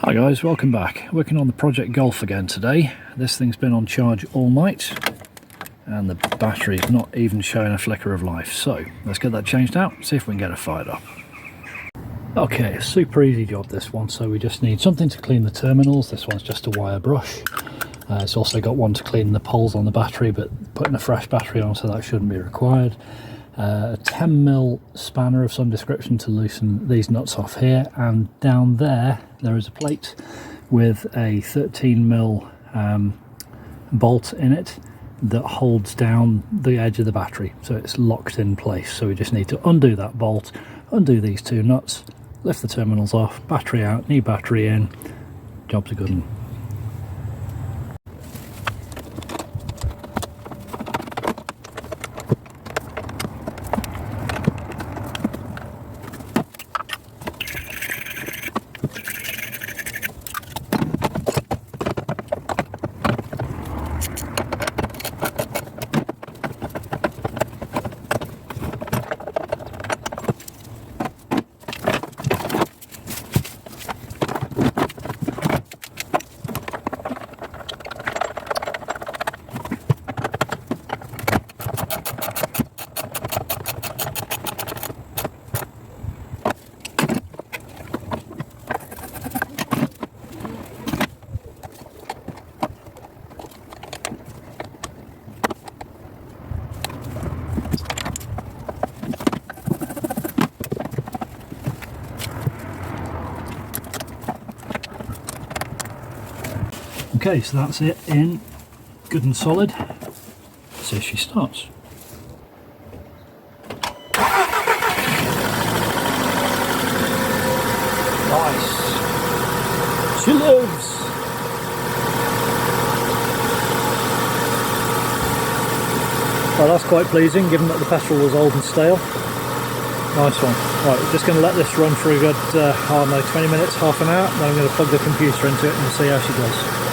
Hi guys, welcome back. Working on the Project Golf again today. This thing's been on charge all night and the battery's not even showing a flicker of life. So let's get that changed out, see if we can get it fired up. Okay, super easy job this one. So we just need something to clean the terminals. This one's just a wire brush. It's also got one to clean the poles on the battery, but putting a fresh battery on, so that shouldn't be required. A 10mm spanner of some description to loosen these nuts off here, and down there is a plate with a 13mm bolt in it that holds down the edge of the battery, so it's locked in place. So we just need to undo that bolt, undo these two nuts, lift the terminals off, battery out, new battery in, job's a good one. Okay, so that's it in, good and solid. Let's see if she starts. Nice. She lives. Well, that's quite pleasing given that the petrol was old and stale. Nice one. Right, we're just going to let this run for a good, 20 minutes, half an hour. Then I'm going to plug the computer into it and see how she does.